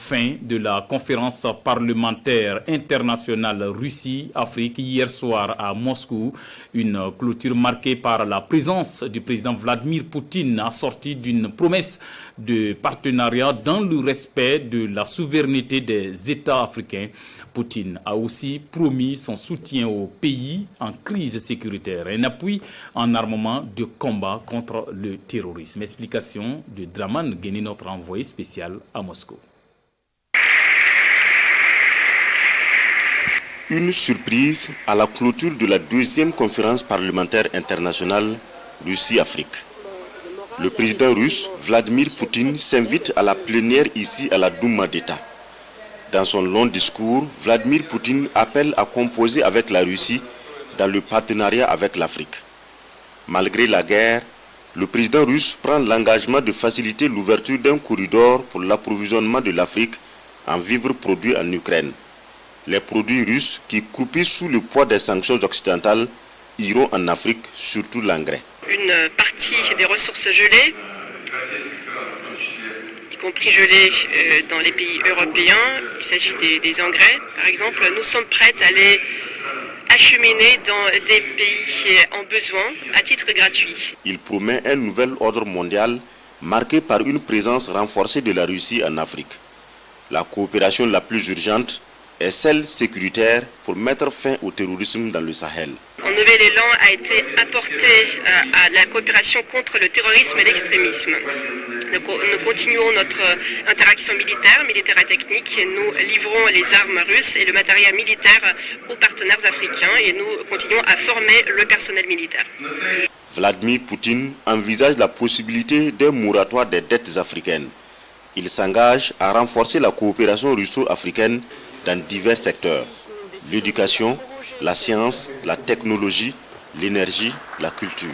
Fin de la conférence parlementaire internationale Russie-Afrique hier soir à Moscou. Une clôture marquée par la présence du président Vladimir Poutine assortie d'une promesse de partenariat dans le respect de la souveraineté des États africains. Poutine a aussi promis son soutien au pays en crise sécuritaire, un appui en armement de combat contre le terrorisme. Explication de Draman Guéni, notre envoyé spécial à Moscou. Une surprise à la clôture de la deuxième conférence parlementaire internationale Russie-Afrique. Le président russe Vladimir Poutine s'invite à la plénière ici à la Douma d'État. Dans son long discours, Vladimir Poutine appelle à composer avec la Russie dans le partenariat avec l'Afrique. Malgré la guerre, le président russe prend l'engagement de faciliter l'ouverture d'un corridor pour l'approvisionnement de l'Afrique en vivres produits en Ukraine. Les produits russes qui croupissent sous le poids des sanctions occidentales iront en Afrique, surtout l'engrais. Une partie des ressources gelées, y compris gelées dans les pays européens, il s'agit des engrais par exemple, nous sommes prêts à les acheminer dans des pays en besoin à titre gratuit. Il promet un nouvel ordre mondial marqué par une présence renforcée de la Russie en Afrique. La coopération la plus urgente est celle sécuritaire pour mettre fin au terrorisme dans le Sahel. Un nouvel élan a été apporté à la coopération contre le terrorisme et l'extrémisme. Nous continuons notre interaction militaire et technique. Nous livrons les armes russes et le matériel militaire aux partenaires africains et nous continuons à former le personnel militaire. Vladimir Poutine envisage la possibilité d'un moratoire des dettes africaines. Il s'engage à renforcer la coopération russo-africaine dans divers secteurs, l'éducation, la science, la technologie, l'énergie, la culture.